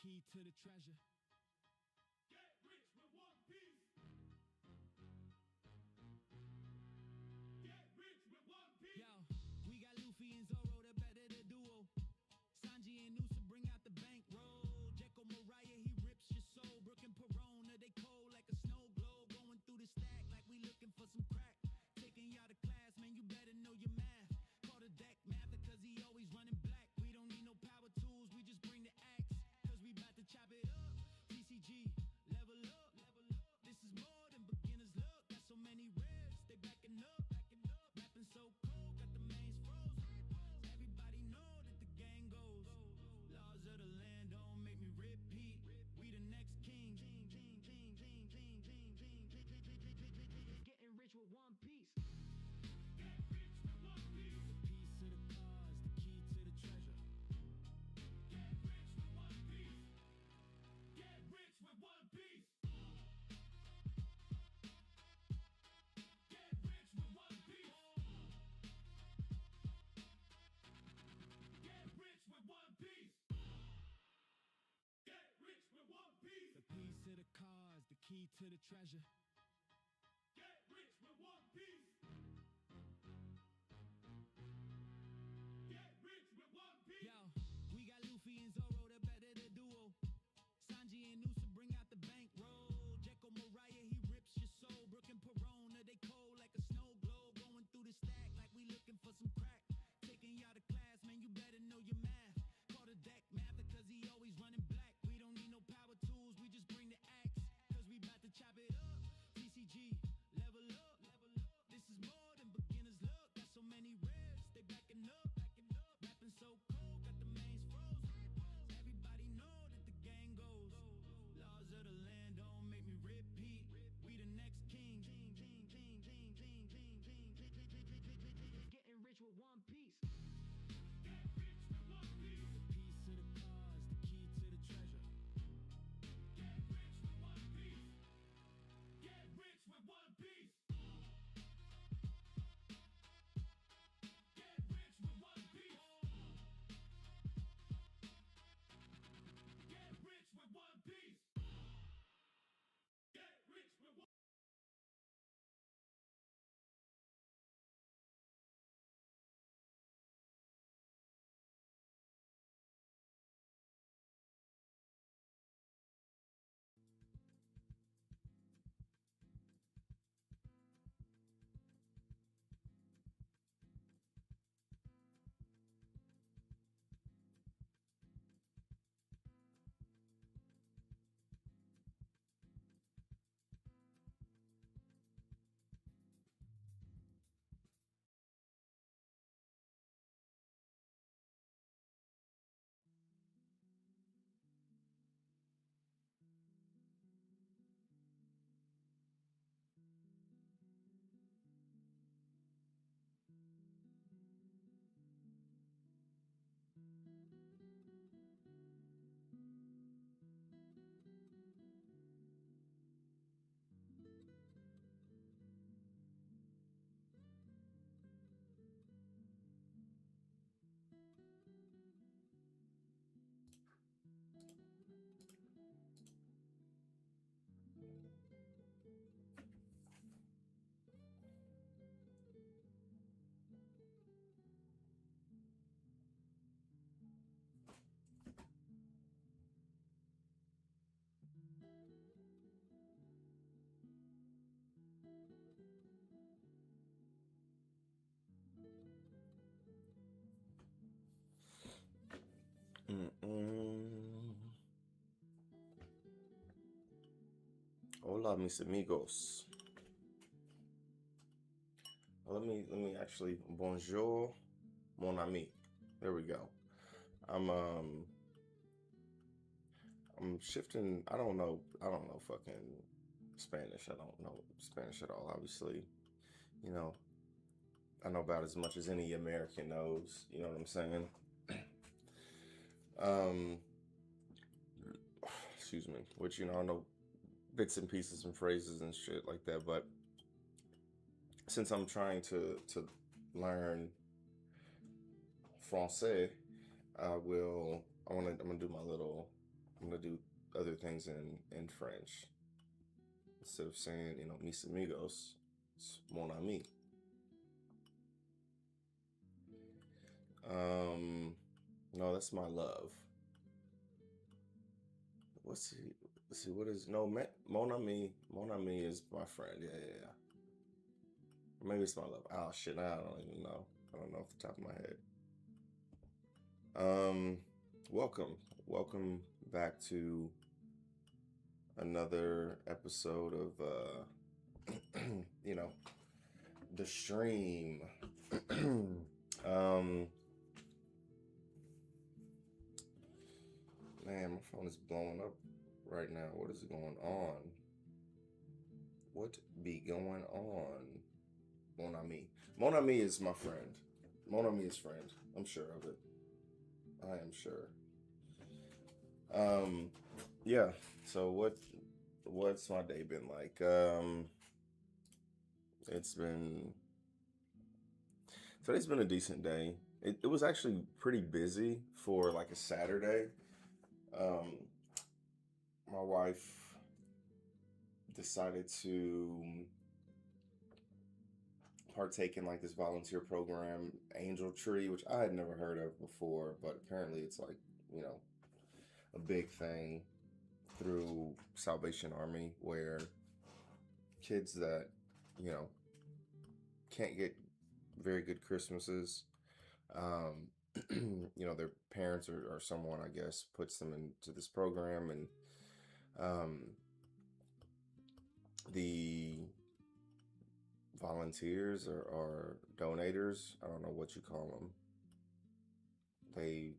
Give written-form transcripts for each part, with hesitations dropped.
key to the treasure. Get rich with one piece. Get rich with one piece. Yo, we got Luffy and Zoro, the better the duo. Sanji and Usa bring out the bankroll. Jekyll Mariah, he rips your soul. Brooke and Perona, they cold like a snow globe. Going through the stack like we looking for some crack. Taking y'all to class, man, you better know your math. Call the deck mather, cause he always running black. We don't need no power tools, we just bring the axe. Cause we bout to chop it up. TCG, level up, level up. This is more than beginner's luck. Got so many ribs, they backing up, backing up. Rapping so cold, got the mains frozen. Everybody know that the gang goes. Laws of the land don't make me repeat. We the next king. Getting rich with one piece. Get rich with one piece. The piece of the cause, the key to the treasure. Get rich with one piece. Get rich with one piece. Get rich with one piece. Get rich with one piece. Get rich with one piece. The piece of the cause, the key to the treasure. Get rich with one piece. Get rich with one piece. Yo, we got Luffy and Zoro, the better the duo. Sanji and Usa bring out the bankroll. Jekyll Mariah, he rips your soul. Brooke and Perona, they cold like a snow globe. Going through the stack like we looking for some crack. Taking y'all to class, man, you better know your math. Call the deck mather, cause he always running black. We don't need no power tools, we just bring the axe. Cause we bout to chop it up. TCG, level up, level up. This is more than beginner's luck. Got so many ribs, they backing up, backing up. Rapping so cold, got the mains frozen. Everybody know that the gang goes. Laws of the land don't make me repeat. We the next king. Getting rich with one piece. Get rich with one piece. The piece of the cause, the key to the treasure. Get rich with one piece. Get rich with one piece. Get rich with one piece. Get rich with one piece. Get rich with one. Hola, mis amigos. Let me actually bonjour, mon ami. There we go. I'm shifting. I don't know fucking Spanish. I don't know Spanish at all, obviously. You know, I know about as much as any American knows, you know what I'm saying? Excuse me, which, you know, I know bits and pieces and phrases and shit like that, but since I'm trying to learn Francais, I'm gonna do my little I'm gonna do other things in French instead of saying, mis amigos, it's mon ami. No, that's my love. Let's see, what is, no, mon ami is my friend. Yeah. Maybe it's my love. Oh shit, I don't even know. I don't know off the top of my head. Welcome back to another episode of the stream. Man, my phone is blowing up right now. What is going on? What be going on? Mon ami. Mon ami is my friend. Mon ami is friend. I'm sure of it. I am sure. Yeah. So what's my day been like? Today's been a decent day. It was actually pretty busy for like a Saturday. My wife decided to partake in like this volunteer program, Angel Tree, which I had never heard of before, but apparently it's like, a big thing through Salvation Army where kids that, can't get very good Christmases, their parents or someone, I guess, puts them into this program, and the volunteers or donators, I don't know what you call them, they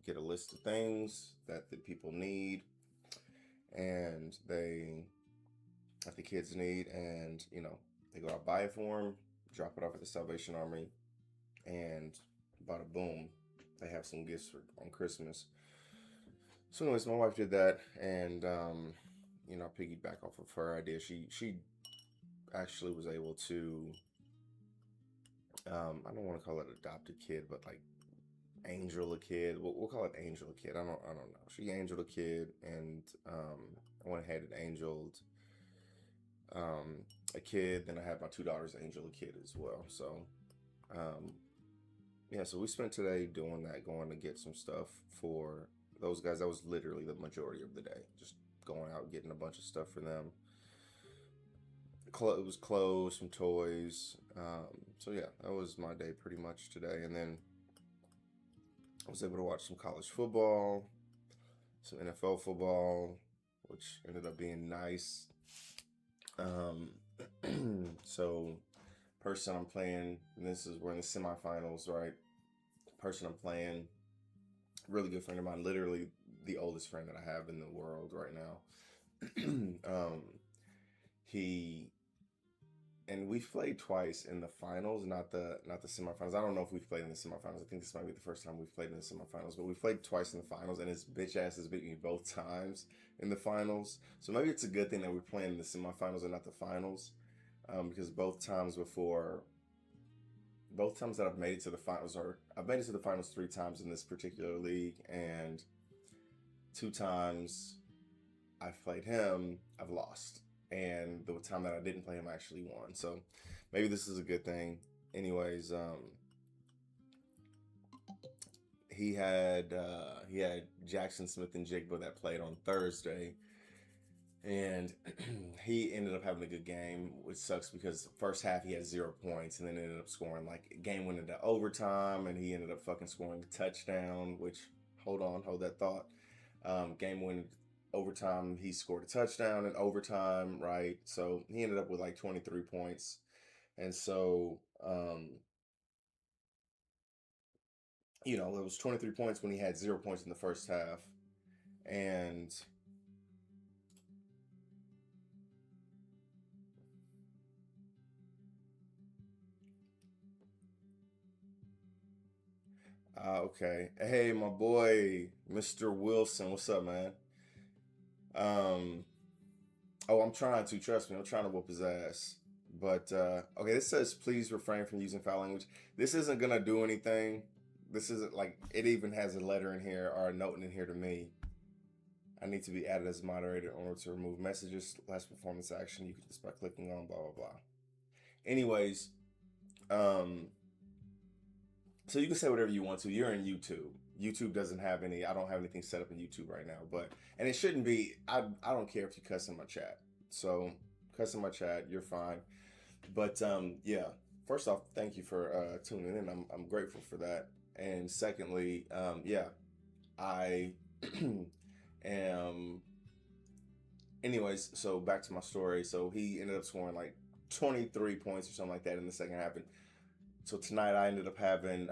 get a list of things that the people need and that the kids need, and they go out, buy it for them, drop it off at the Salvation Army, and bada boom, they have some gifts on Christmas. So anyways, my wife did that, and piggyback off of her idea, she actually was able to, I don't want to call it adopt a kid, but like angel a kid. We'll call it angel a kid. I don't know. She angeled a kid, and I went ahead and angeled a kid. Then I had my two daughters angel a kid as well. So so we spent today doing that, going to get some stuff for those guys. That was literally the majority of the day, just going out getting a bunch of stuff for them. It was clothes, some toys. So yeah, that was my day pretty much today. And then I was able to watch some college football, some NFL football, which ended up being nice. So person I'm playing, and we're in the semifinals, right? Person I'm playing, really good friend of mine, literally the oldest friend that I have in the world right now. And we've played twice in the finals, not the semifinals. I don't know if we've played in the semifinals. I think this might be the first time we've played in the semifinals, but we've played twice in the finals, and his bitch ass has beat me both times in the finals. So maybe it's a good thing that we're playing in the semifinals and not the finals, because both times that I've made it to the finals, or I've made it to the finals 3 times in this particular league, and 2 times I've played him, I've lost. And the time that I didn't play him, I actually won. So maybe this is a good thing. Anyways, he had Jackson Smith and Jigba that played on Thursday, and he ended up having a good game, which sucks because first half he had 0 points, and then ended up scoring, like, game went into overtime, and he ended up fucking scoring a touchdown, which, hold that thought. Game went overtime, he scored a touchdown in overtime, right? So he ended up with like 23 points. And so, it was 23 points when he had 0 points in the first half. And okay. Hey, my boy, Mr. Wilson, what's up, man? I'm trying to, trust me, I'm trying to whoop his ass. But, okay, this says, please refrain from using foul language. This isn't going to do anything. This isn't, like, it even has a letter in here or a note in here to me. I need to be added as moderator in order to remove messages. Last performance action, you can just by clicking on blah, blah, blah. Anyways, so you can say whatever you want to. You're in YouTube. YouTube doesn't have any, I don't have anything set up in YouTube right now, but, and it shouldn't be, I don't care if you cuss in my chat. So cuss in my chat, you're fine. But yeah, first off, thank you for tuning in. I'm grateful for that. And secondly, yeah, I am, anyways, so back to my story. So he ended up scoring like 23 points or something like that in the second half. And so tonight I ended up having,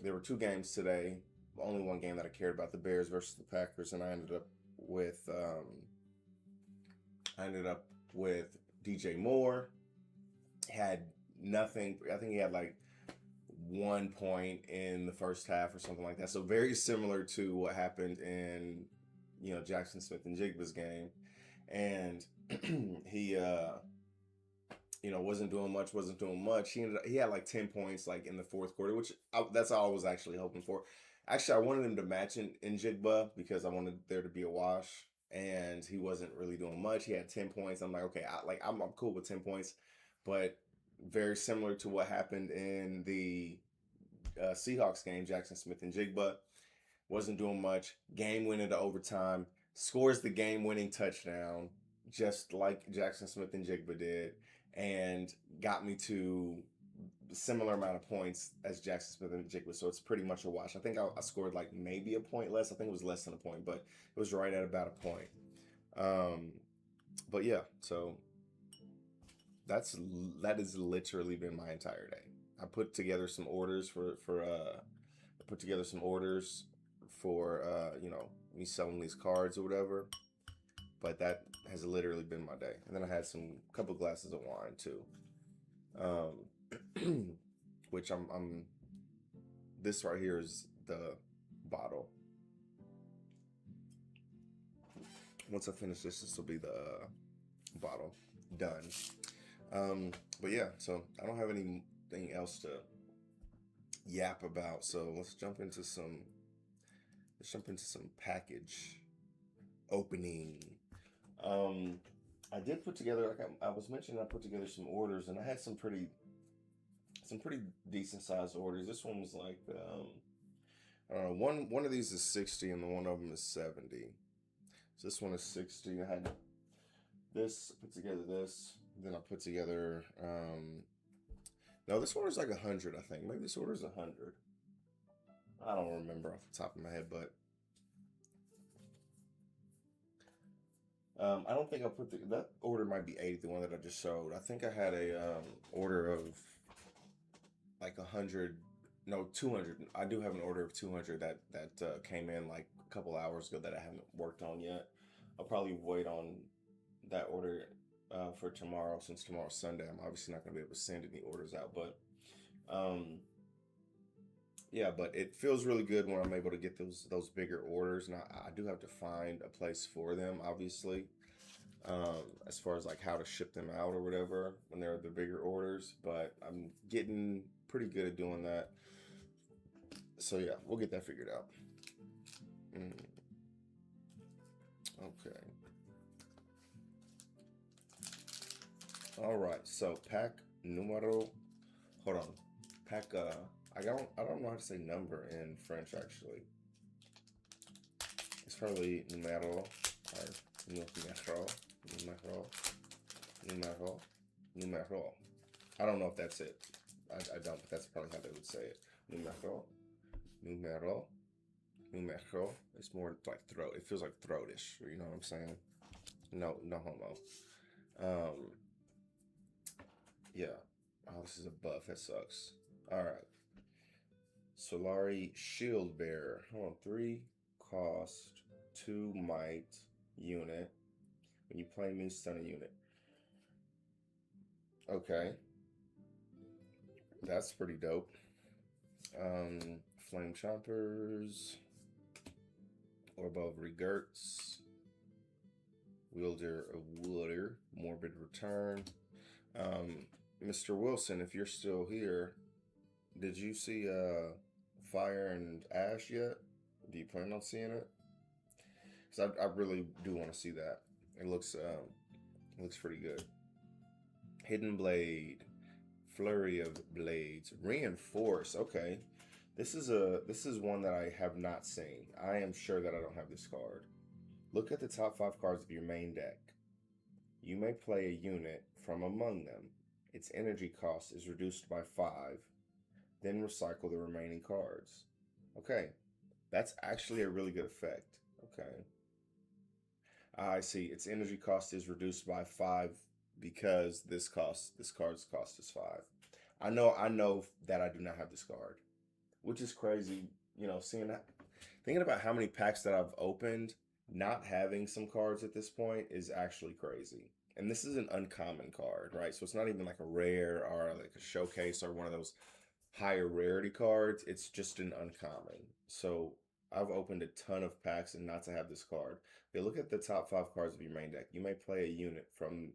there were 2 games today. Only one game that I cared about, the Bears versus the Packers. And I ended up with DJ Moore. Had nothing. I think he had like 1 point in the first half or something like that. So very similar to what happened in, you know, Jackson Smith and Jigba's game. And he, you know, wasn't doing much. He had like 10 points like in the fourth quarter, which that's all I was actually hoping for. Actually, I wanted him to match in Jigba because I wanted there to be a wash, and he wasn't really doing much. He had 10 points. I'm like, okay, I'm cool with 10 points, but very similar to what happened in the Seahawks game, Jackson Smith and Jigba wasn't doing much. Game went into overtime, scores the game-winning touchdown, just like Jackson Smith and Jigba did, and got me to a similar amount of points as Jackson Smith and Jigba. So it's pretty much a wash. I think I scored like maybe a point less. I think it was less than a point, but it was right at about a point. But yeah, so that has literally been my entire day. I put together some orders for you know, me selling these cards or whatever. But that has literally been my day. And then I had couple glasses of wine too. Which I'm this right here is the bottle. Once I finish this will be the bottle done. But yeah, so I don't have anything else to yap about. So let's jump into some package opening. I did put together, like I was mentioning, I put together some orders, and I had some pretty decent sized orders. This one was like, I don't know, one of these is 60 and one of them is 70. So this one is 60. I had this, put together this, then I put together, no, this one is like 100, I think. Maybe this order is 100. I don't remember off the top of my head, but I don't think I put that order might be 80, the one that I just showed. I think I had a order of like 100, no, 200. I do have an order of 200 that came in like a couple hours ago that I haven't worked on yet. I'll probably wait on that order for tomorrow, since tomorrow's Sunday. I'm obviously not going to be able to send any orders out, but yeah, but it feels really good when I'm able to get those bigger orders. And I do have to find a place for them, obviously, as far as like how to ship them out or whatever when they're the bigger orders. But I'm getting pretty good at doing that. So yeah, we'll get that figured out. Okay. All right. So pack numero. Hold on. Pack. I don't know how to say number in French, actually. It's probably numero or numero. I don't know if that's it. I don't, but that's probably how they would say it. Numero. It's more like throat. It feels like throatish. You know what I'm saying? No homo. Yeah. Oh, this is a buff. That sucks. All right. Solari Shield Bearer. Hold on. 3 cost, 2 might unit. When you play me, stun a unit. Okay. That's pretty dope. Flame Chompers. Orb of Regerts. Wielder of Water. Morbid Return. Mr. Wilson, if you're still here, did you see Fire and Ash yet? Do you plan on seeing it? because I really do want to see that. It looks pretty good. Hidden Blade, Flurry of Blades, Reinforce. Okay, this is one that I have not seen. I am sure that I don't have this card. Look at the top 5 cards of your main deck. You may play a unit from among them. Its energy cost is reduced by 5. Then recycle the remaining cards. Okay, that's actually a really good effect. Okay. I see. Its energy cost is reduced by 5 because this card's cost is 5. I know that I do not have this card, which is crazy. You know, seeing that, thinking about how many packs that I've opened, not having some cards at this point is actually crazy. And this is an uncommon card, right? So it's not even like a rare or like a showcase or one of those higher rarity cards. It's just an uncommon. So I've opened a ton of packs and not to have this card. Okay, look at the top 5 cards of your main deck. You may play a unit from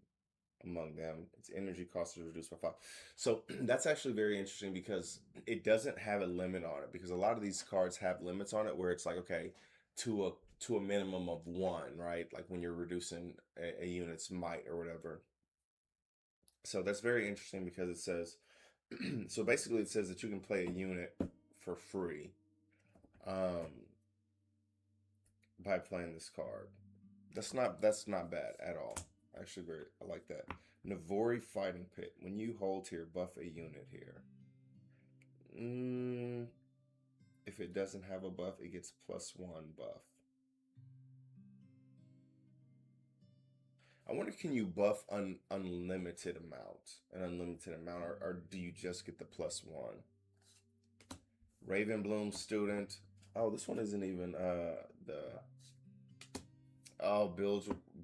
among them. Its energy cost is reduced by 5. So that's actually very interesting because it doesn't have a limit on it, because a lot of these cards have limits on it where it's like, okay, to a minimum of 1, right? Like when you're reducing a unit's might or whatever. So that's very interesting because it says, so basically it says that you can play a unit for free by playing this card. That's not bad at all. Actually, I like that. Navori Fighting Pit. When you hold here, buff a unit here. If it doesn't have a buff, it gets +1 buff. I wonder, can you buff an unlimited amount, or do you just get the +1? Ravenbloom Student. Oh, this one isn't even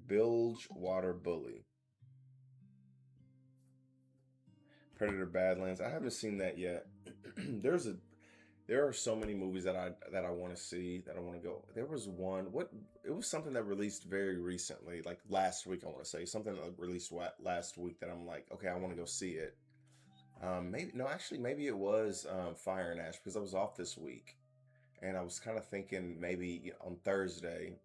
Bilgewater Bully. Predator Badlands. I haven't seen that yet. There are so many movies that I want to see, that I want to go. There was one. It was something that released very recently, like last week. I want to say something that released last week that I'm like, okay, I want to go see it. Maybe it was Fire and Ash, because I was off this week, and I was kind of thinking maybe on Thursday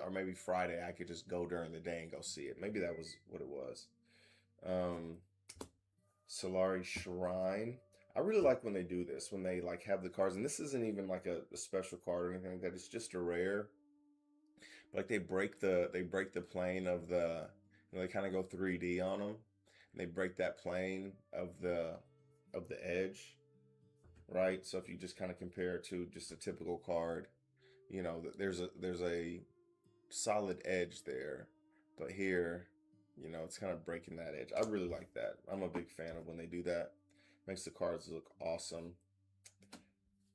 or maybe Friday I could just go during the day and go see it. Maybe that was what it was. Solari Shrine. I really like when they do this, when they like have the cards, and this isn't even like a special card or anything like that. It's just a rare. But like they break the plane of the, they kind of go 3D on them, and they break that plane of the edge, right? So if you just kind of compare it to just a typical card, there's a solid edge there, but here, it's kind of breaking that edge. I really like that. I'm a big fan of when they do that. Makes the cards look awesome.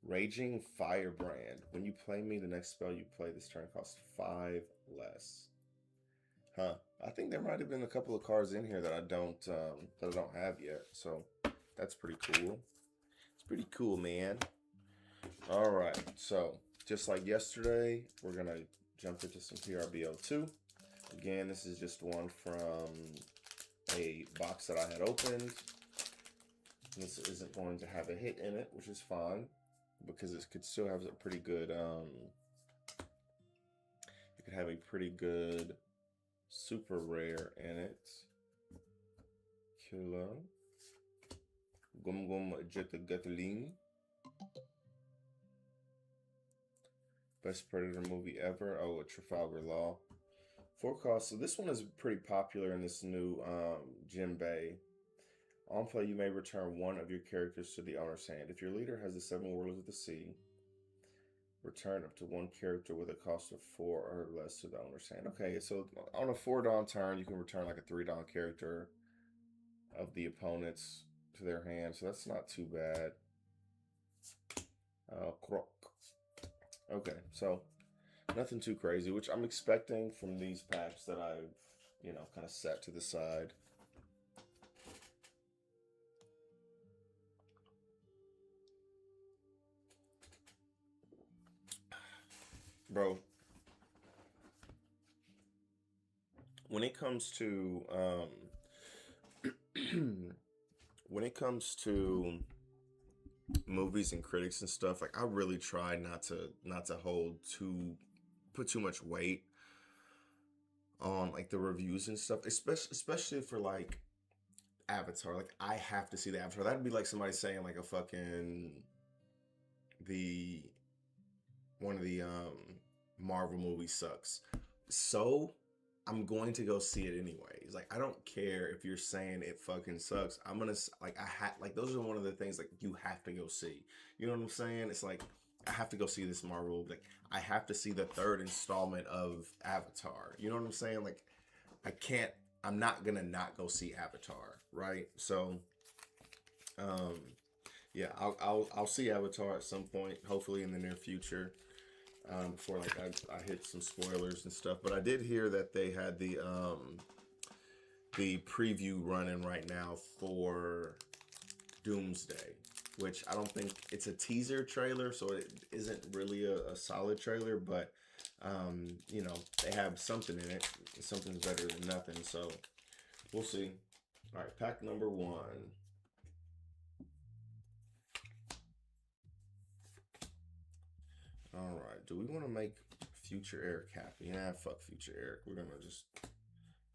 Raging Firebrand. When you play me, the next spell you play this turn costs 5 less. Huh. I think there might have been a couple of cards in here that I don't have yet. So that's pretty cool. It's pretty cool, man. All right. So just like yesterday, we're gonna jump into some PRB02. Again, this is just one from a box that I had opened. This isn't going to have a hit in it, which is fine, because it could still have a pretty good, it could have a pretty good super rare in it. Killer. Gum Gum Jetta Gatling. Best Predator movie ever. Oh, a Trafalgar Law. 4 costs. So this one is pretty popular in this new Jim Bay. On play, you may return 1 of your characters to the owner's hand. If your leader has the 7 Warlords of the Sea, return up to 1 character with a cost of 4 or less to the owner's hand. Okay, so on a 4-Dawn turn, you can return like a 3-Dawn character of the opponents to their hand, so that's not too bad. Croc. Okay, so nothing too crazy, which I'm expecting from these packs that I've, kind of set to the side. Bro, when it comes to movies and critics and stuff, like I really try not to put too much weight on like the reviews and stuff, especially for like Avatar. Like I have to see the Avatar. That'd be like somebody saying like a fucking the one of the Marvel movies sucks. So I'm going to go see it anyways. Like I don't care if you're saying it fucking sucks. I'm gonna like like those are one of the things like you have to go see. You know what I'm saying? It's like I have to go see this Marvel. Like I have to see the third installment of Avatar. You know what I'm saying? Like I can't. I'm not gonna not go see Avatar, right? So, yeah, I'll see Avatar at some point, hopefully in the near future. Before like I hit some spoilers and stuff, but I did hear that they had the preview running right now for Doomsday, which I don't think it's a teaser trailer, so it isn't really a solid trailer, but you know, they have something in it. Something's better than nothing, so we'll see. All right, pack number 1. All right, do we want to make Future Eric happy? Yeah, fuck Future Eric. We're gonna just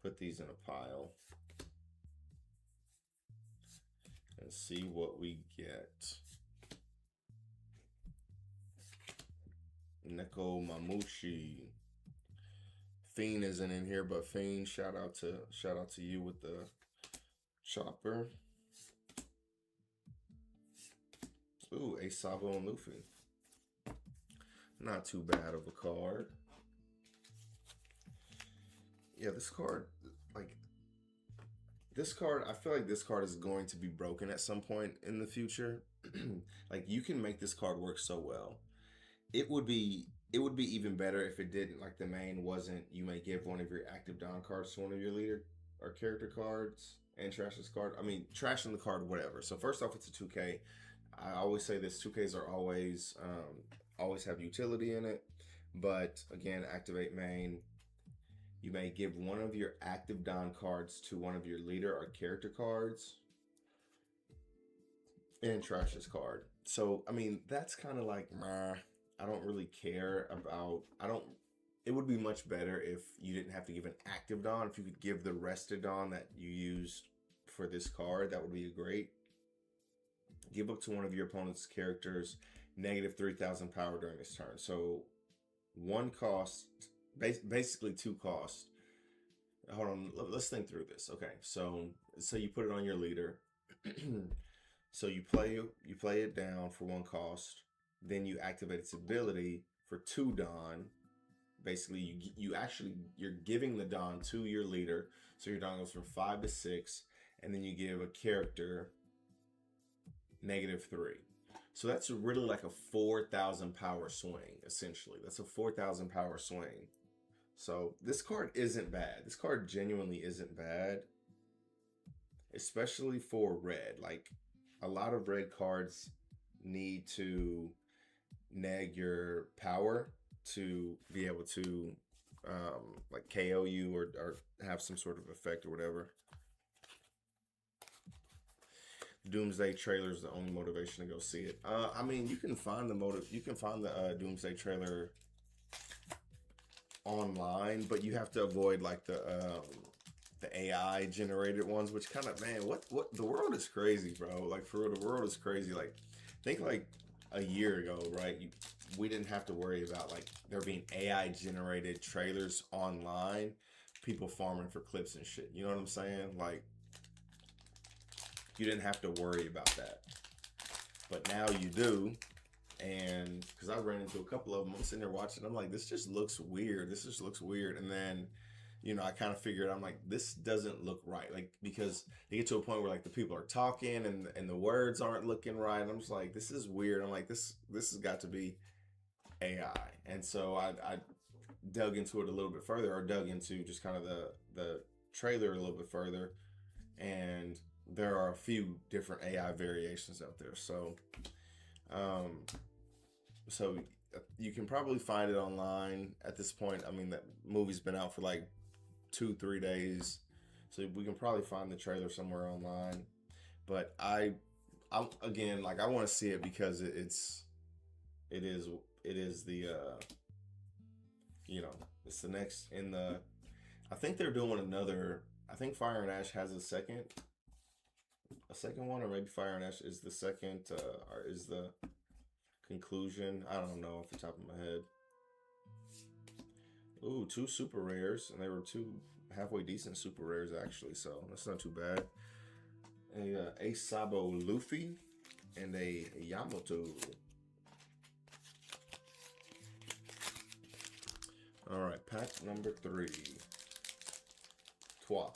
put these in a pile and see what we get. Neko Mamushi. Fiend isn't in here, but Fiend, shout out to you with the chopper. Ooh, Ace Sabo and Luffy. Not too bad of a card. Yeah, this card, like, this card, I feel like this card is going to be broken at some point in the future. Like, you can make this card work so well. It would be even better if it didn't, like, the main wasn't, you may give one of your active Don cards to one of your leader or character cards and trash this card. I mean, trashing the card, whatever. So first off, it's a 2K. I always say this, 2Ks are always have utility in it. But again, activate main. You may give one of your active Don cards to one of your leader or character cards and trash this card. So, I mean, that's kind of like, I don't really care about, it would be much better if you didn't have to give an active Don. If you could give the rested Don that you used for this card, that would be great. Give up to one of your opponent's characters negative 3,000 power during this turn. So, 1 cost, basically 2 cost. Hold on, let's think through this. Okay, so you put it on your leader. So you play it down for 1 cost. Then you activate its ability for 2 Don. Basically, you're giving the Don to your leader. So your Don goes from 5 to 6, and then you give a character negative 3. So that's really like a 4,000 power swing, essentially. That's a 4,000 power swing. So this card isn't bad. This card genuinely isn't bad, especially for red. Like, a lot of red cards need to neg your power to be able to like KO you or have some sort of effect or whatever. Doomsday trailer is the only motivation to go see it. I mean, you can find the Doomsday trailer online, but you have to avoid like the AI generated ones, which kind of, man, what the world is crazy, bro. Like, for real, the world is crazy. Like, think like a year ago, right? We didn't have to worry about like there being AI generated trailers online, people farming for clips and shit. You know what I'm saying? Like, you didn't have to worry about that, but now you do. And because I ran into a couple of them, I'm sitting there watching, I'm like, this just looks weird. And then, you know, I kind of figured, I'm like, this doesn't look right. Like, because they get to a point where like the people are talking and the words aren't looking right. I'm just like, this is weird. I'm like, this has got to be AI. And so I dug into it a little bit further, or dug into just kind of the trailer a little bit further. And there are a few different AI variations out there. So, so you can probably find it online at this point. I mean, that movie's been out for like 2-3 days, so we can probably find the trailer somewhere online. But I'm again, like, I want to see it because it is the you know, it's the next in the, I think they're doing another. I think Fire and Ash has a second one, or maybe Fire and Ash is the second, or is the conclusion. I don't know off the top of my head. Ooh, 2 super rares, and they were 2 halfway decent super rares actually, so that's not too bad. A Sabo Luffy and a Yamato. All right, pack number 3. Trois.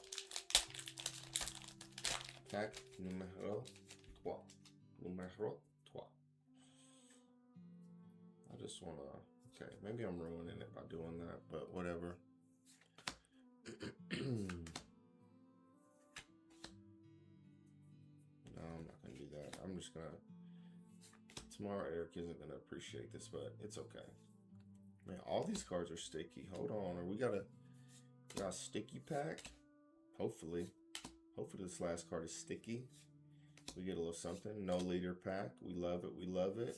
Pack numéro 3. Numéro 3. I just want to, okay, maybe I'm ruining it by doing that, but whatever. No, I'm not going to do that. I'm just going to, tomorrow Eric isn't going to appreciate this, but it's okay. Man, all these cards are sticky. Hold on, or we got a sticky pack? Hopefully this last card is sticky. We get a little something. No leader pack. We love it. We love it.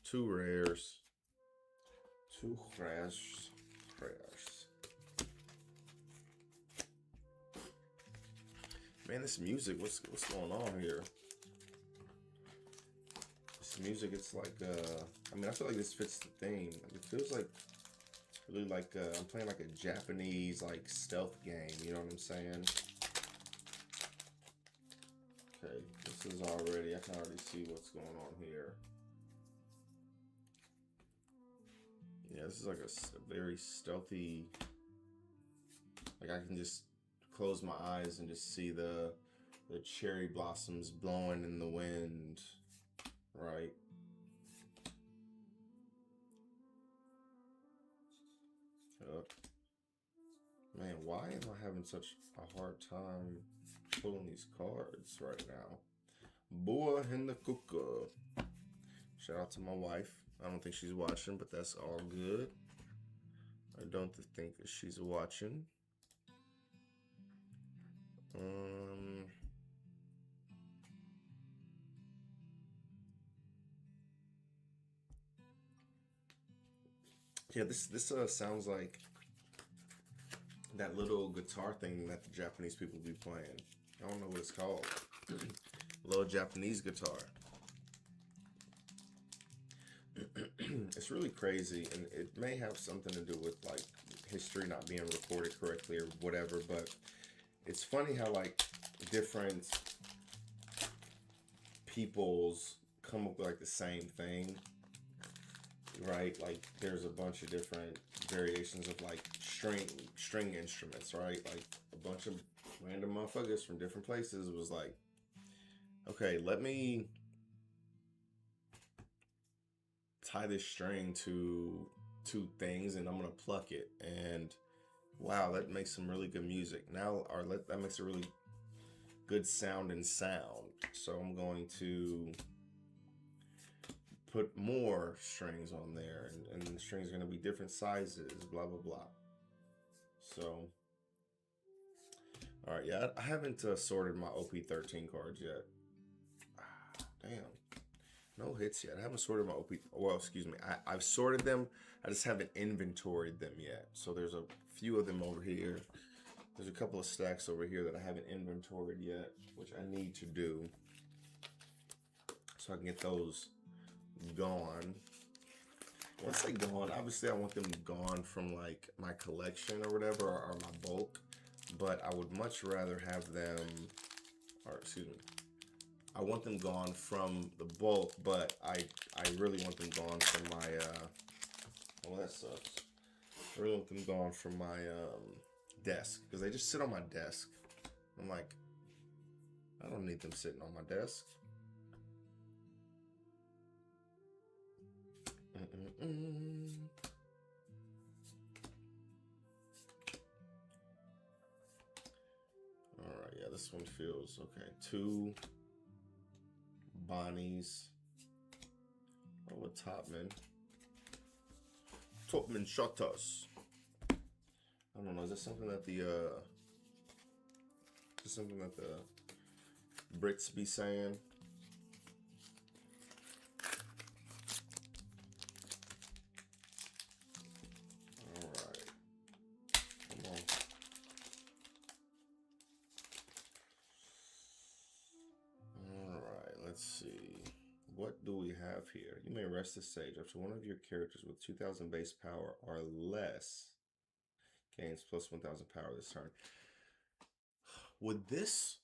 2 rares. 2 rares. Man, this music. What's going on here? This music. It's like. I mean, I feel like this fits the theme. It feels like. Really like I'm playing like a Japanese like stealth game, you know what I'm saying? Okay, this is already, I can already see what's going on here. Yeah, this is like a very stealthy, like I can just close my eyes and just see the cherry blossoms blowing in the wind, right? Man, why am I having such a hard time pulling these cards right now? Boa in the cooker. Shout out to my wife. I don't think she's watching, but that's all good. I don't think that she's watching. Yeah, this sounds like that little guitar thing that the Japanese people be playing. I don't know what it's called. Little Japanese guitar. It's really crazy, and it may have something to do with like history not being recorded correctly or whatever, but it's funny how like different peoples come up with like the same thing, right? Like there's a bunch of different variations of like string instruments, right? Like a bunch of random motherfuckers from different places was like, okay, let me tie this string to 2 things and I'm gonna pluck it, and wow, that makes some really good music. Now, or that makes a really good sound and sound. So I'm going to put more strings on there, and the strings are going to be different sizes, blah, blah, blah. So, all right, yeah, I haven't sorted my OP-13 cards yet. Damn. No hits yet. I haven't sorted my OP, well, excuse me. I've sorted them. I just haven't inventoried them yet. So there's a few of them over here. There's a couple of stacks over here that I haven't inventoried yet, which I need to do so I can get those gone. Once they're gone, obviously I want them gone from like my collection or whatever, or my bulk, but I would much rather have them, or excuse me, I want them gone from the bulk, but I really want them gone from my, well, that sucks. I really want them gone from my desk, because they just sit on my desk. I'm like, I don't need them sitting on my desk. All right, yeah, this one feels okay. 2 Bonnies. Oh, a Topman. Topman shot us. I don't know. Is that something that the Brits be saying? All right. let's see. What do we have here? You may rest this stage up to one of your characters with 2,000 base power or less gains plus 1,000 power this turn. Would this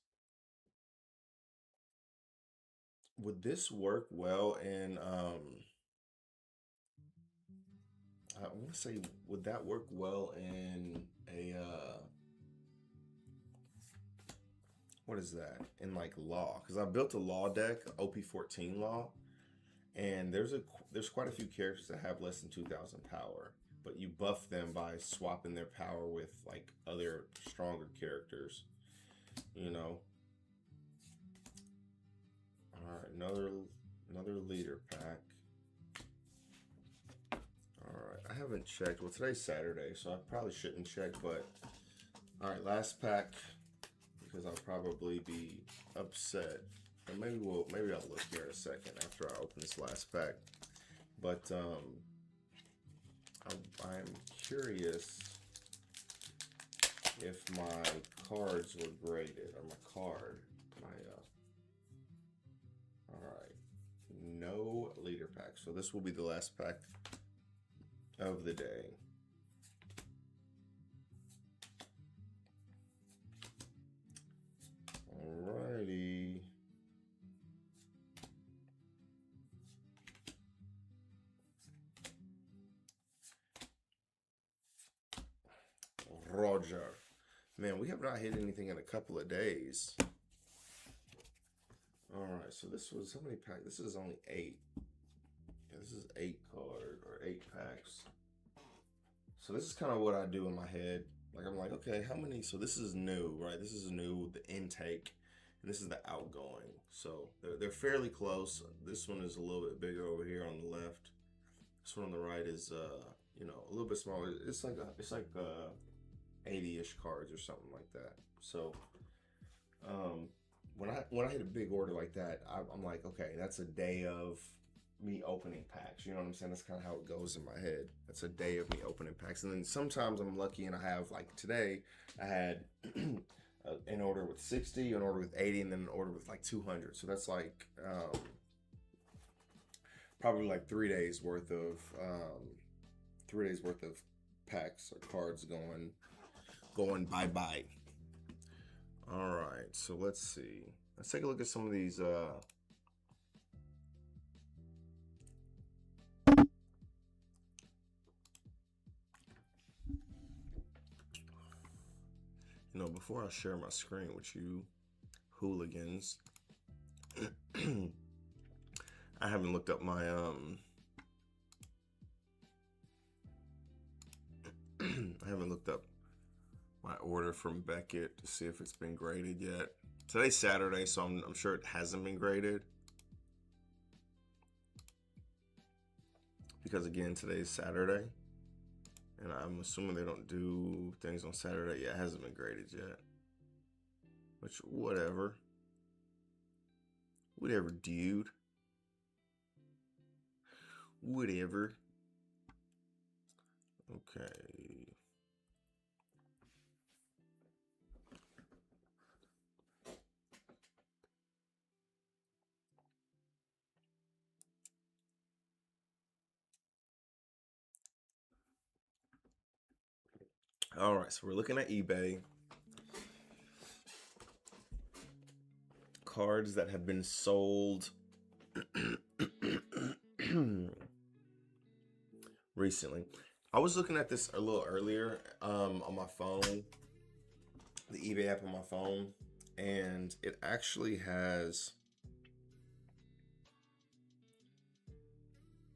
work well in I want to say, would that work well in a what is that, in like law? Because I built a law deck, OP-14 law, and there's quite a few characters that have less than 2,000 power, but you buff them by swapping their power with like other stronger characters, you know. All right, another leader pack. All right, I haven't checked. Well, today's Saturday, so I probably shouldn't check, but all right, last pack, because I'll probably be upset. And maybe I'll look here in a second after I open this last pack. But I'm curious if my cards were graded, or my card. All right, no leader pack. So this will be the last pack of the day. Alrighty. Roger. Man, we have not hit anything in a couple of days. Alright, so this was, how many packs? This is only 8. Yeah, this is 8 card, or 8 packs. So this is kind of what I do in my head. Like, I'm like, okay, how many? So this is new, right? This is new, the intake, and this is the outgoing. So they're fairly close. This one is a little bit bigger over here on the left. This one on the right is, you know, a little bit smaller. It's like 80-ish cards or something like that. So when I hit a big order like that, I'm like, okay, that's a day of me opening packs. You know what I'm saying? That's kind of how it goes in my head. That's a day of me opening packs. And then sometimes I'm lucky and I have, like today, I had an order with 60, an order with 80, and then an order with like 200. So that's like probably like 3 days worth of 3 days worth of packs or cards going bye-bye. All right, so let's see. Let's take a look at some of these you know, before I share my screen with you hooligans, I haven't looked up my I haven't looked up my order from Beckett to see if it's been graded yet. Today's Saturday, so I'm sure it hasn't been graded. Because again, today's Saturday. And I'm assuming they don't do things on Saturday. Yeah, it hasn't been graded yet. Which, whatever. Whatever, dude. Whatever. Okay. All right, so we're looking at eBay. Cards that have been sold recently. I was looking at this a little earlier on my phone, the eBay app on my phone, and it actually has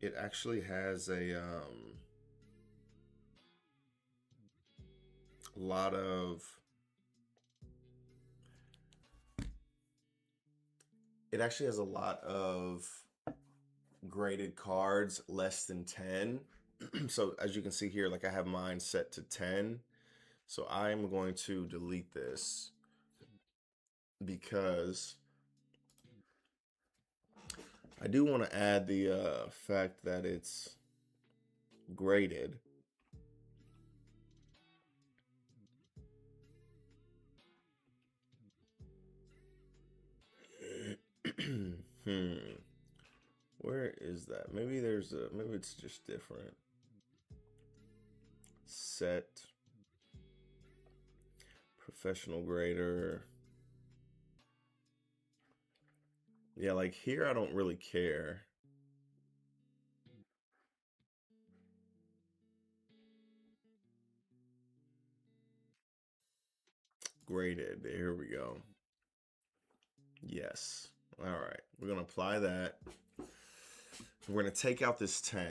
a lot of, it actually has a lot of graded cards less than 10. So as you can see here, like I have mine set to 10. So I'm going to delete this because I do want to add the fact that it's graded. Where is that? Maybe there's a, maybe it's just different. Set. Professional grader. Yeah, like here I don't really care. Graded. Here we go. Yes. All right. We're going to apply that. We're going to take out this 10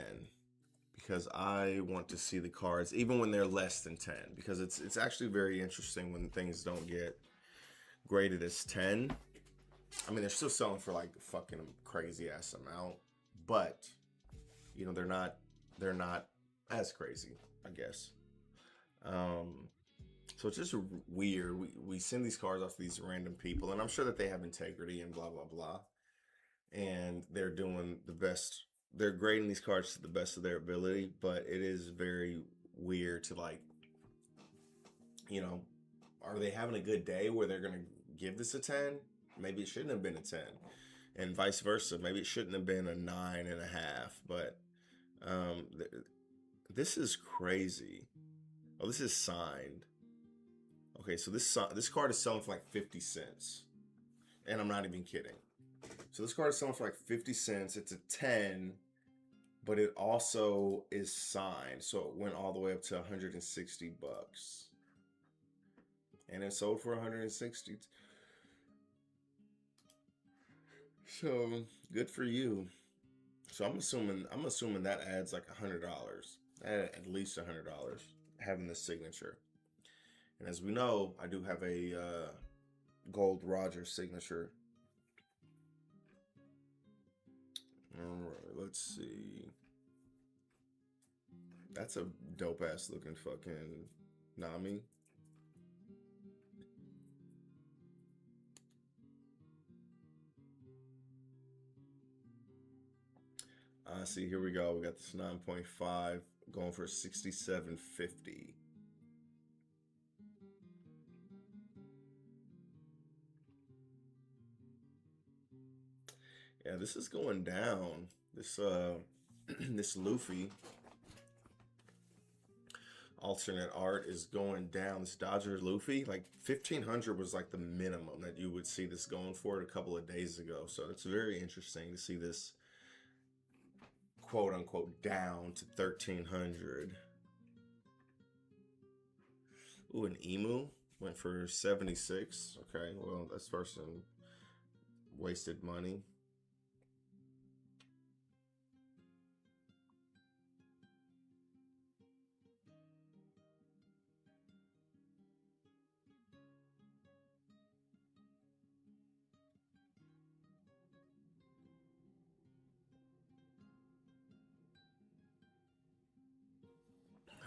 because I want to see the cards even when they're less than 10, because it's actually very interesting when things don't get graded as 10. I mean, they're still selling for like fucking crazy ass amount, but you know, they're not as crazy, I guess. So it's just weird. We send these cards off to these random people, and I'm sure that they have integrity and blah blah blah, and they're doing the best. They're grading these cards to the best of their ability, but it is very weird to, like, you know, are they having a good day where they're gonna give this a 10? Maybe it shouldn't have been a 10, and vice versa. Maybe it shouldn't have been a 9.5. But this is crazy. Oh, this is signed. Okay, so this card is selling for like 50 cents. And I'm not even kidding. So this card is selling for like 50 cents. It's a 10, but it also is signed. So it went all the way up to 160 bucks. And it sold for 160. So good for you. So I'm assuming that adds like $100. At least $100 having this signature. And as we know, I do have a Gold Roger signature. All right, let's see. That's a dope ass looking fucking Nami. See, here we go. We got this 9.5 going for $67.50. Yeah, this is going down. This this Luffy alternate art is going down. This Dodger Luffy, like 1,500 was like the minimum that you would see this going for a couple of days ago. So it's very interesting to see this quote unquote down to 1,300. Ooh, an emu went for 76. Okay, well, this person wasted money.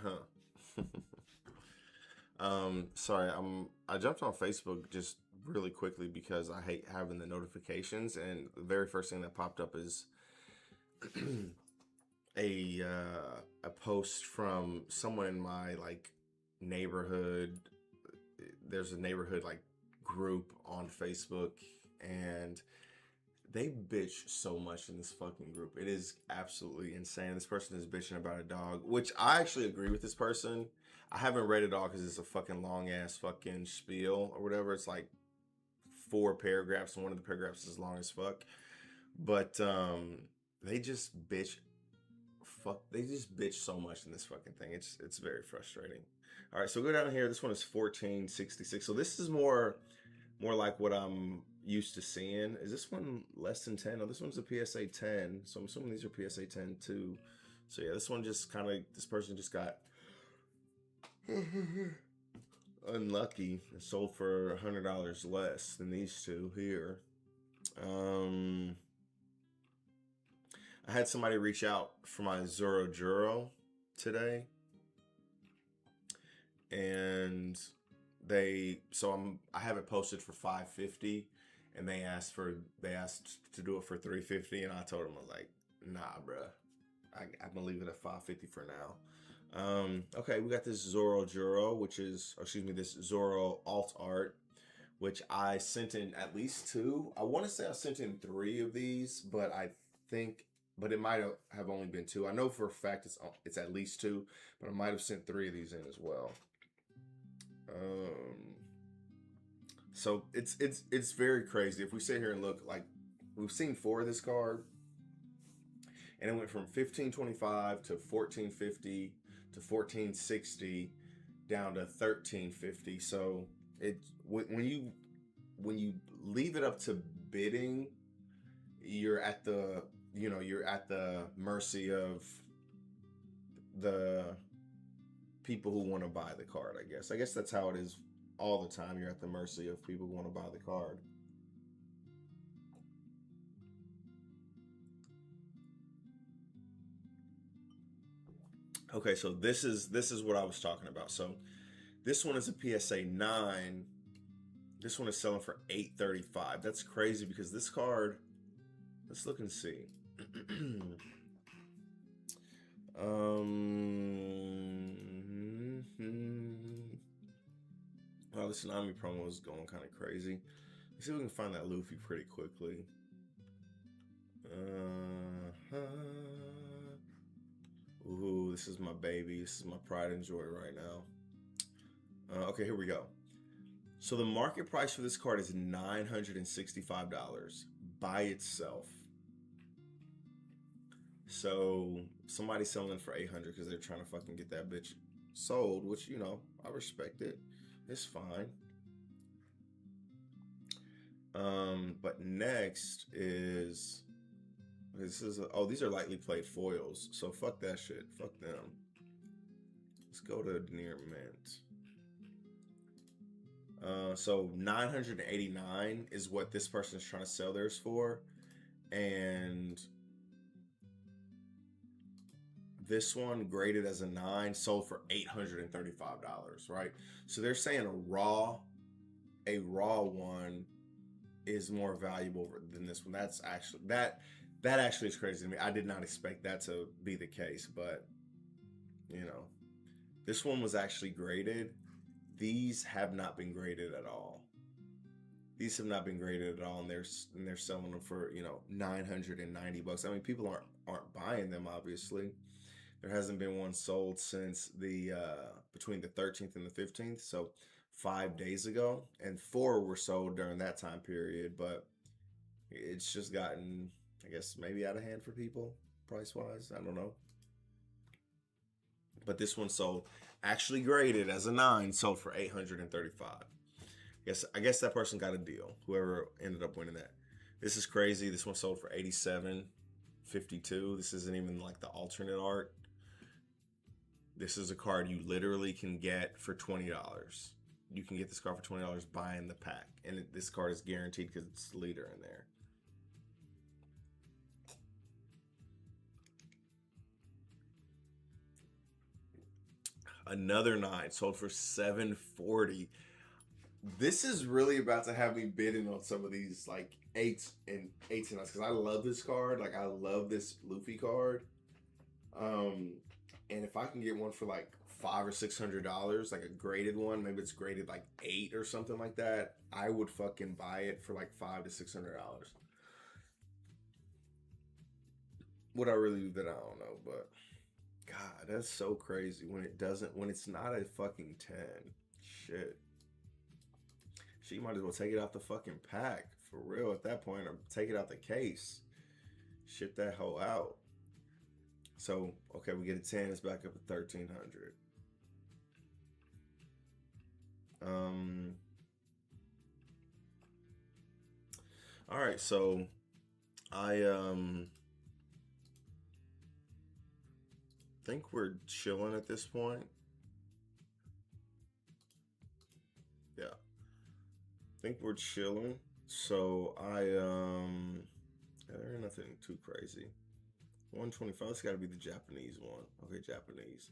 Huh. Sorry, I jumped on Facebook just really quickly because I hate having the notifications, and the very first thing that popped up is a post from someone in my like neighborhood. There's a neighborhood like group on Facebook, and they bitch so much in this fucking group. It is absolutely insane. This person is bitching about a dog, which I actually agree with this person. I haven't read it all because it's a fucking long ass fucking spiel or whatever. It's like 4 paragraphs, and one of the paragraphs is long as fuck. But they just bitch. They just bitch so much in this fucking thing. It's very frustrating. All right, so go down here. This one is 1466. So this is more like what I'm used to seeing. Is this one less than 10? Oh, this one's a PSA 10. So I'm assuming these are PSA 10 too. So yeah, this one just kind of, this person just got unlucky and sold for $100 less than these two here. I had somebody reach out for my Zoro Juro today, and I have it posted for $550, and they asked to do it for $350, and I told them, I was like, nah, bruh, I'm gonna leave it at $550 for now. Okay, we got this Zoro Juro, this Zoro alt art, which I sent in at least 2. I want to say I sent in 3 of these, but it might have only been 2. I know for a fact it's at least 2, but I might have sent 3 of these in as well. So it's very crazy. If we sit here and look, like, we've seen 4 of this card, and it went from 1525 to 1450 to 1460 down to 1350. So when you leave it up to bidding, you're at the mercy of the people who want to buy the card. I guess that's how it is all the time. You're at the mercy of people who want to buy the card. Okay, so this is what I was talking about. So this one is a PSA 9. This one is selling for $835. That's crazy because this card, let's look and see. Well, the Tsunami promo is going kind of crazy. Let's see if we can find that Luffy pretty quickly. Ooh, this is my baby. This is my pride and joy right now. Okay, here we go. So the market price for this card is $965 by itself. So somebody's selling for $800 because they're trying to fucking get that bitch sold, which, you know, I respect it. It's fine. But next is these are lightly played foils. So fuck that shit. Fuck them. Let's go to near mint. So $989 is what this person is trying to sell theirs for, and this one graded as a 9 sold for $835, right? So they're saying a raw one is more valuable than this one. That's actually that actually is crazy to me. I did not expect that to be the case, but you know, this one was actually graded. These have not been graded at all. These have not been graded at all, and they're selling them for, you know, $990. I mean, people aren't buying them, obviously. There hasn't been one sold since the between the 13th and the 15th, so 5 days ago, and 4 were sold during that time period. But it's just gotten, I guess, maybe out of hand for people price wise. I don't know. But this one sold, actually graded as a 9, sold for $835. I guess that person got a deal. Whoever ended up winning that. This is crazy. This one sold for $87.52. This isn't even like the alternate art. This is a card you literally can get for $20. You can get this card for $20 buying the pack. And this card is guaranteed because it's the leader in there. Another 9 sold for $740. This is really about to have me bidding on some of these like 8s and 9s because I love this card. Like, I love this Luffy card. And if I can get one for like $500 or $600, like a graded one, maybe it's graded like 8 or something like that, I would fucking buy it for like $500 to $600. Would I really do that? I don't know, but God, that's so crazy when it's not a fucking 10. Shit. She might as well take it out the fucking pack for real at that point, or take it out the case. Ship that hoe out. So, okay, we get a 10, it's back up to 1,300. All right, so I think we're chilling at this point. Yeah. I think we're chilling. So there ain't nothing too crazy. 125, it's gotta be the Japanese one. Okay, Japanese.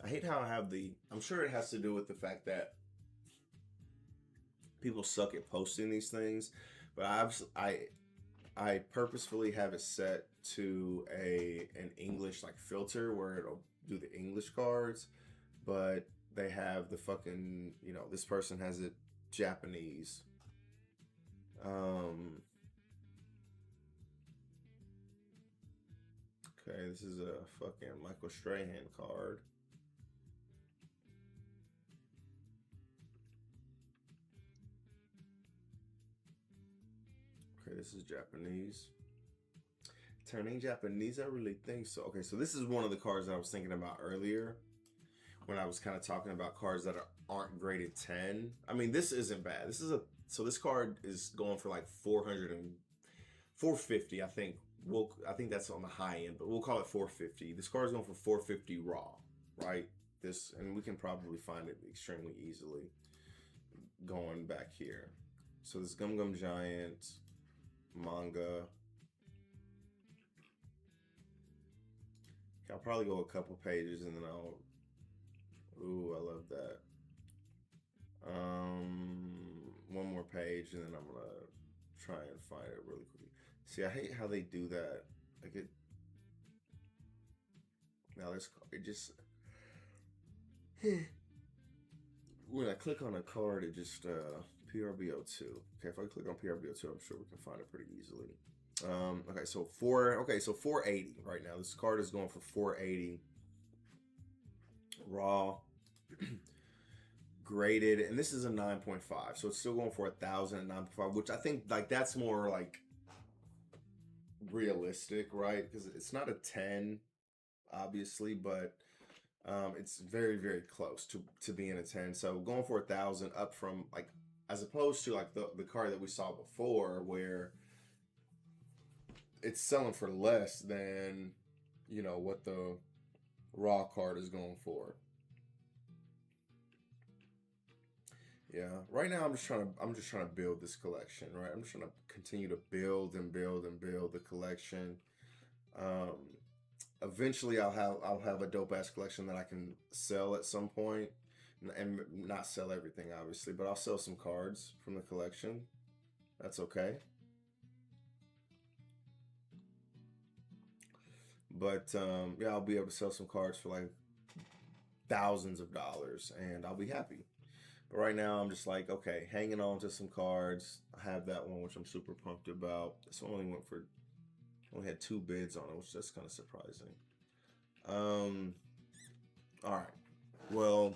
I hate how I have I'm sure it has to do with the fact that people suck at posting these things, but I purposefully have it set to an English like filter where it'll do the English cards, but they have the fucking, you know, this person has it Japanese. Okay, this is a fucking Michael Strahan card. Okay, this is Japanese. Turning Japanese, I really think so. Okay, so this is one of the cards that I was thinking about earlier when I was kind of talking about cards that aren't graded 10. I mean, this isn't bad. So this card is going for like 450, I think. I think that's on the high end, but we'll call it 450. This card is going for 450 raw, right? And we can probably find it extremely easily going back here. So this Gum Gum Giant manga. I'll probably go a couple pages and then ooh, I love that. One more page and then I'm gonna try and find it really quickly. See, I hate how they do that. Like it just when I click on a card, it just PRB02. Okay, if I click on PRB02, I'm sure we can find it pretty easily. Okay, so 480 right now. This card is going for 480 raw, graded, and this is a 9.5, so it's still going for 1,000 at 9.5, which I think like that's more like realistic, right? Because it's not a 10, obviously, but it's very, very close to being a 10. So going for 1,000 up from like, as opposed to like the card that we saw before where it's selling for less than, you know, what the raw card is going for. Yeah, right now I'm just trying to build this collection, right? I'm just trying to continue to build and build and build the collection. Eventually I'll have a dope ass collection that I can sell at some point, and not sell everything obviously, but I'll sell some cards from the collection. That's okay. But yeah, I'll be able to sell some cards for like thousands of dollars and I'll be happy. But right now I'm just like, okay, hanging on to some cards. I have that one, which I'm super pumped about. This one only had 2 bids on it, which that's kind of surprising. All right. Well,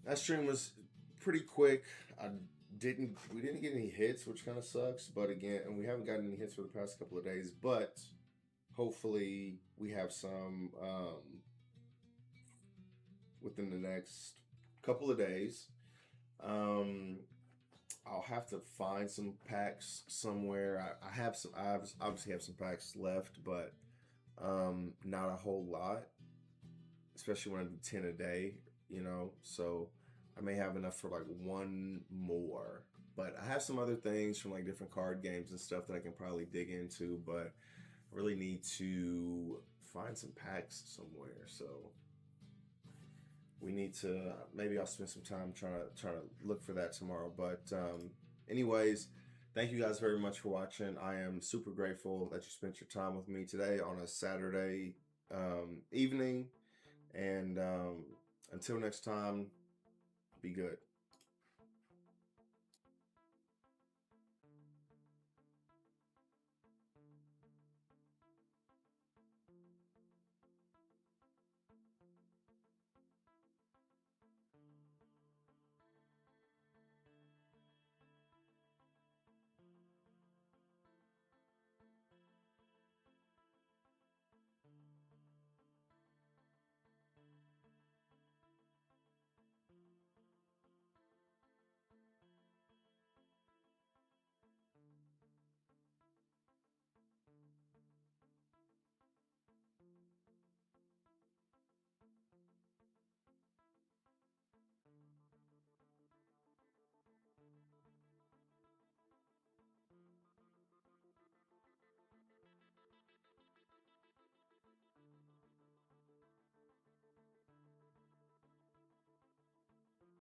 that stream was pretty quick. We didn't get any hits, which kind of sucks. But again, and we haven't gotten any hits for the past couple of days. But hopefully we have some within the next couple of days. I'll have to find some packs somewhere. I obviously have some packs left, but not a whole lot, especially when I do 10 a day, you know, so I may have enough for like one more, but I have some other things from like different card games and stuff that I can probably dig into, but I really need to find some packs somewhere. So we need to, maybe I'll spend some time trying to look for that tomorrow. But anyways, thank you guys very much for watching. I am super grateful that you spent your time with me today on a Saturday evening. And until next time, be good.